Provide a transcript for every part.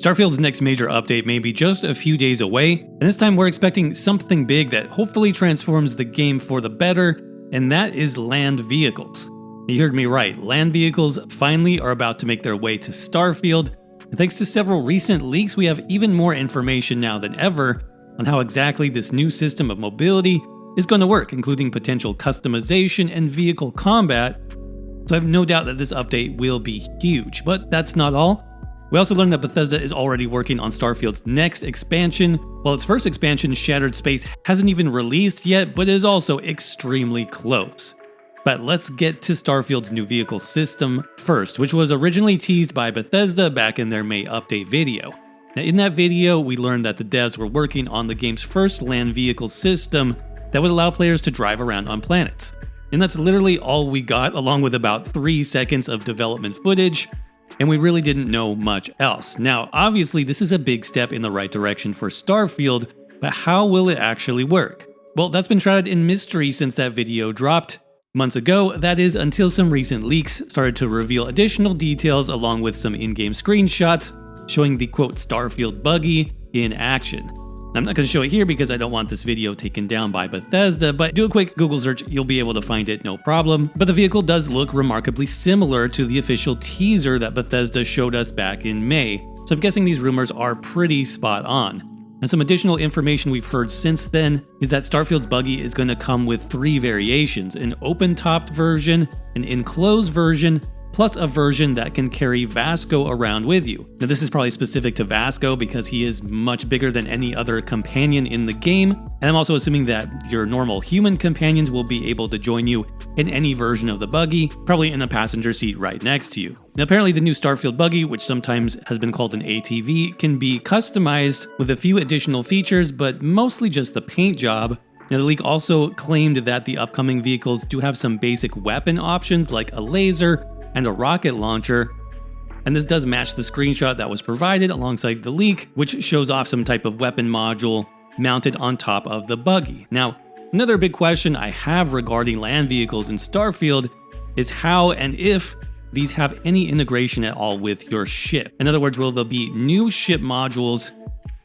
Starfield's next major update may be just a few days away, and this time we're expecting something big that hopefully transforms the game for the better, and that is land vehicles. You heard me right, land vehicles finally are about to make their way to Starfield, and thanks to several recent leaks, we have even more information now than ever on how exactly this new system of mobility is going to work, including potential customization and vehicle combat. So I have no doubt that this update will be huge, but that's not all. We also learned that Bethesda is already working on Starfield's next expansion. While its first expansion, Shattered Space, hasn't even released yet, but is also extremely close. But let's get to Starfield's new vehicle system first, which was originally teased by Bethesda back in their May update video. Now, in that video, we learned that the devs were working on the game's first land vehicle system that would allow players to drive around on planets. And that's literally all we got, along with about 3 seconds of development footage, and we really didn't know much else. Now, obviously, this is a big step in the right direction for Starfield, but how will it actually work? Well, that's been shrouded in mystery since that video dropped months ago, that is, until some recent leaks started to reveal additional details along with some in-game screenshots showing the quote Starfield buggy in action. I'm not going to show it here because I don't want this video taken down by Bethesda, but do a quick Google search, you'll be able to find it, no problem. But the vehicle does look remarkably similar to the official teaser that Bethesda showed us back in May, so I'm guessing these rumors are pretty spot on. And some additional information we've heard since then is that Starfield's buggy is going to come with 3 variations: an open-topped version, an enclosed version, plus a version that can carry Vasco around with you. Now, this is probably specific to Vasco because he is much bigger than any other companion in the game, and I'm also assuming that your normal human companions will be able to join you in any version of the buggy, probably in a passenger seat right next to you. Now, apparently the new Starfield buggy, which sometimes has been called an ATV, can be customized with a few additional features, but mostly just the paint job. Now, the leak also claimed that the upcoming vehicles do have some basic weapon options like a laser and a rocket launcher, and this does match the screenshot that was provided alongside the leak, which shows off some type of weapon module mounted on top of the buggy. Now, another big question I have regarding land vehicles in Starfield is how and if these have any integration at all with your ship. In other words, will there be new ship modules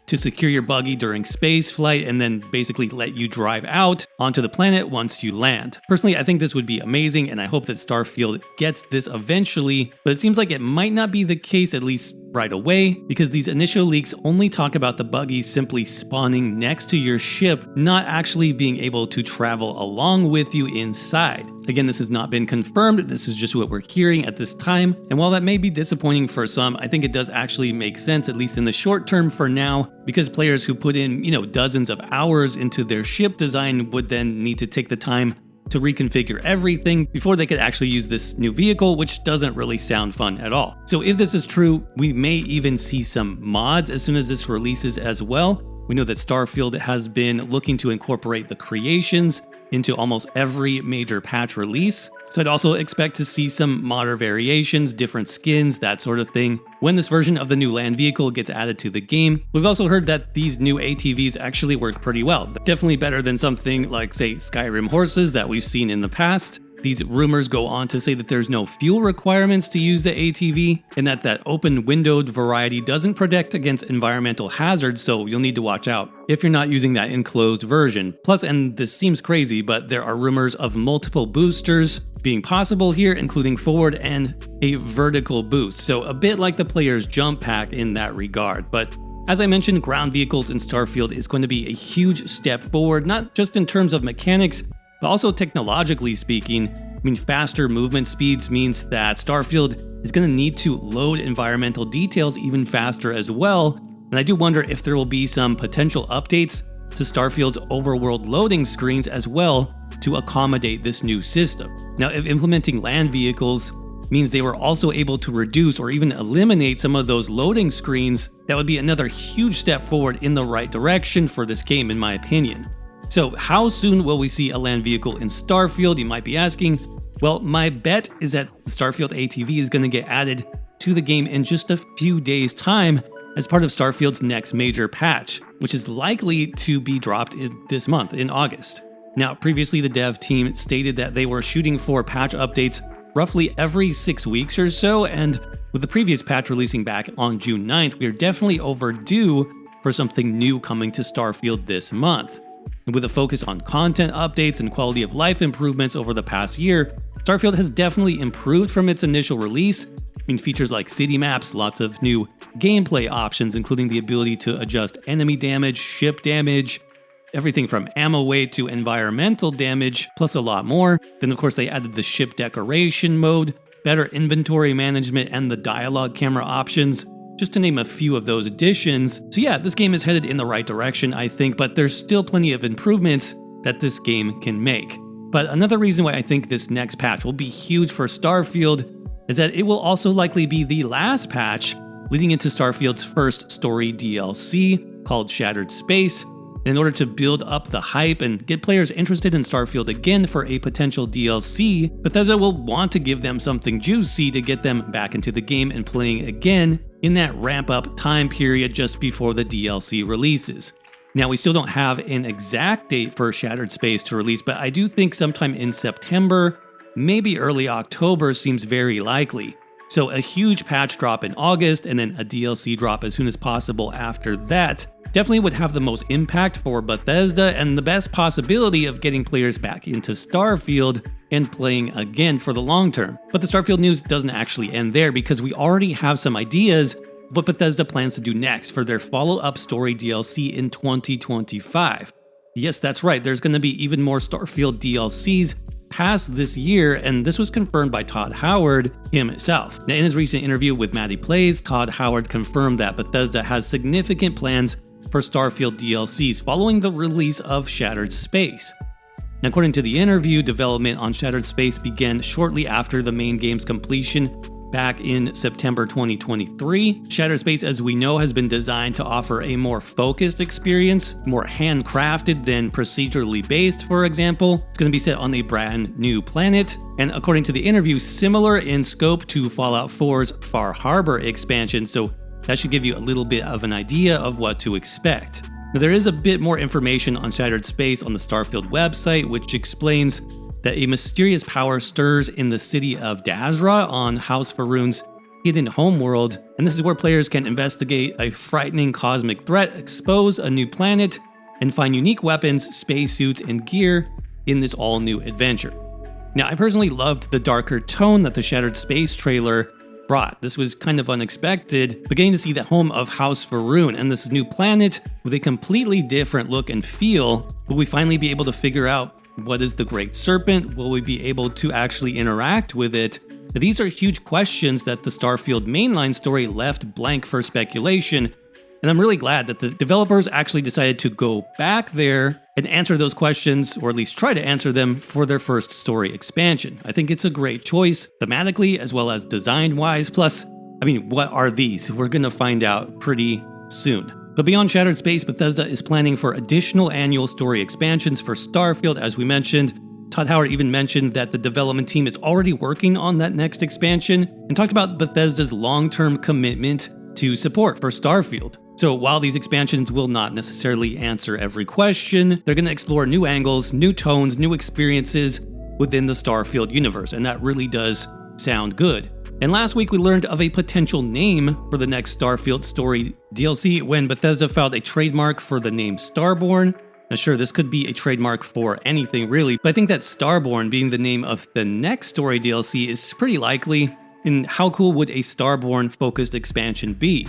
to secure your buggy during space flight and then basically let you drive out onto the planet once you land? Personally, I think this would be amazing, and I hope that Starfield gets this eventually, but it seems like it might not be the case, at least right away, because these initial leaks only talk about the buggy simply spawning next to your ship, not actually being able to travel along with you inside. Again, this has not been confirmed, this is just what we're hearing at this time, and while that may be disappointing for some, I think it does actually make sense, at least in the short term for now, because players who put in, dozens of hours into their ship design would then need to take the time to reconfigure everything before they could actually use this new vehicle, which doesn't really sound fun at all. So if this is true, we may even see some mods as soon as this releases as well. We know that Starfield has been looking to incorporate the creations into almost every major patch release, so I'd also expect to see some modder variations, different skins, that sort of thing, when this version of the new land vehicle gets added to the game. We've also heard that these new ATVs actually work pretty well. Definitely better than something like, say, Skyrim horses that we've seen in the past. These rumors go on to say that there's no fuel requirements to use the ATV, and that open-windowed variety doesn't protect against environmental hazards, so you'll need to watch out if you're not using that enclosed version. Plus, and this seems crazy, but there are rumors of multiple boosters being possible here, including forward and a vertical boost, so a bit like the player's jump pack in that regard. But as I mentioned, ground vehicles in Starfield is going to be a huge step forward, not just in terms of mechanics, but also technologically speaking. Faster movement speeds means that Starfield is going to need to load environmental details even faster as well, and I do wonder if there will be some potential updates to Starfield's overworld loading screens as well to accommodate this new system. Now, if implementing land vehicles means they were also able to reduce or even eliminate some of those loading screens, that would be another huge step forward in the right direction for this game, in my opinion. So how soon will we see a land vehicle in Starfield, you might be asking? Well, my bet is that the Starfield ATV is going to get added to the game in just a few days' time as part of Starfield's next major patch, which is likely to be dropped this month, in August. Now, previously the dev team stated that they were shooting for patch updates roughly every 6 weeks or so, and With the previous patch releasing back on June 9th, we are definitely overdue for something new coming to Starfield this month. And with a focus on content updates and quality of life improvements over the past year, Starfield has definitely improved from its initial release. Features like city maps, lots of new gameplay options, including the ability to adjust enemy damage, ship damage, everything from ammo weight to environmental damage, plus a lot more. Then of course they added the ship decoration mode, better inventory management, and the dialogue camera options, just to name a few of those additions. So yeah, this game is headed in the right direction, I think, but there's still plenty of improvements that this game can make. But another reason why I think this next patch will be huge for Starfield is that it will also likely be the last patch leading into Starfield's first story DLC called Shattered Space. In order to build up the hype and get players interested in Starfield again for a potential DLC, Bethesda will want to give them something juicy to get them back into the game and playing again in that ramp-up time period just before the DLC releases. Now, we still don't have an exact date for Shattered Space to release, but I do think sometime in September, maybe early October seems very likely. So a huge patch drop in August and then a DLC drop as soon as possible after that definitely would have the most impact for Bethesda and the best possibility of getting players back into Starfield and playing again for the long term. But the Starfield news doesn't actually end there, because we already have some ideas of what Bethesda plans to do next for their follow-up story DLC in 2025. Yes, that's right, there's going to be even more Starfield DLCs past this year, and this was confirmed by Todd Howard himself. Now, in his recent interview with Maddie Plays, Todd Howard confirmed that Bethesda has significant plans for Starfield DLCs following the release of Shattered Space. Now, according to the interview, development on Shattered Space began shortly after the main game's completion back in September 2023. Shattered Space, as we know, has been designed to offer a more focused experience, more handcrafted than procedurally based, for example. It's going to be set on a brand new planet, and according to the interview, similar in scope to Fallout 4's Far Harbor expansion, so that should give you a little bit of an idea of what to expect. Now, there is a bit more information on Shattered Space on the Starfield website, which explains that a mysterious power stirs in the city of Dazra on House Faroon's hidden homeworld, and this is where players can investigate a frightening cosmic threat, expose a new planet, and find unique weapons, spacesuits, and gear in this all-new adventure. Now, I personally loved the darker tone that the Shattered Space trailer brought. This was kind of unexpected, but getting to see the home of House Faroon and this new planet with a completely different look and feel, will we finally be able to figure out what is the Great Serpent? Will we be able to actually interact with it? These are huge questions that the Starfield mainline story left blank for speculation, and I'm really glad that the developers actually decided to go back there and answer those questions, or at least try to answer them, for their first story expansion. I think it's a great choice, thematically as well as design-wise. Plus, what are these? We're gonna find out pretty soon. But beyond Shattered Space, Bethesda is planning for additional annual story expansions for Starfield, as we mentioned. Todd Howard even mentioned that the development team is already working on that next expansion, and talked about Bethesda's long-term commitment to support for Starfield. So while these expansions will not necessarily answer every question, they're going to explore new angles, new tones, new experiences within the Starfield universe, and that really does sound good. And last week we learned of a potential name for the next Starfield story DLC when Bethesda filed a trademark for the name Starborn. Now sure, this could be a trademark for anything really, but I think that Starborn being the name of the next story DLC is pretty likely. And how cool would a Starborn focused expansion be?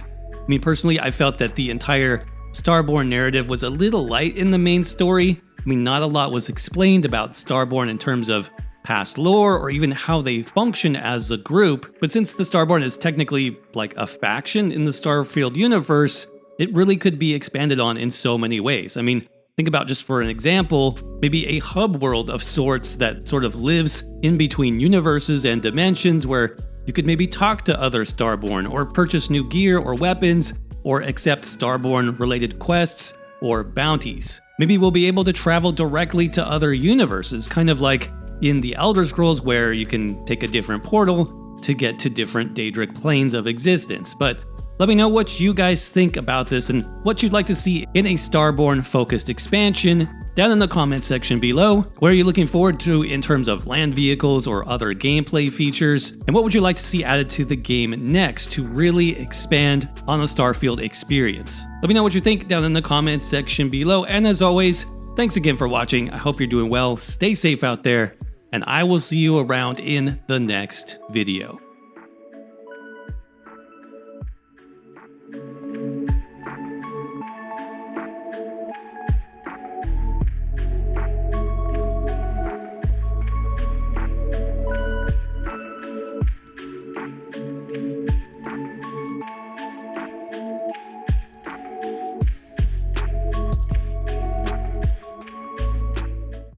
Personally, I felt that the entire Starborn narrative was a little light in the main story. Not a lot was explained about Starborn in terms of past lore or even how they function as a group. But since the Starborn is technically like a faction in the Starfield universe, it really could be expanded on in so many ways. Think about, just for an example, maybe a hub world of sorts that sort of lives in between universes and dimensions, where you could maybe talk to other Starborn, or purchase new gear or weapons, or accept Starborn-related quests or bounties. Maybe we'll be able to travel directly to other universes, kind of like in the Elder Scrolls, where you can take a different portal to get to different Daedric planes of existence. But Let me know what you guys think about this and what you'd like to see in a Starborn-focused expansion down in the comment section below. What are you looking forward to in terms of land vehicles or other gameplay features? And what would you like to see added to the game next to really expand on the Starfield experience? Let me know what you think down in the comments section below. And as always, thanks again for watching. I hope you're doing well. Stay safe out there, and I will see you around in the next video.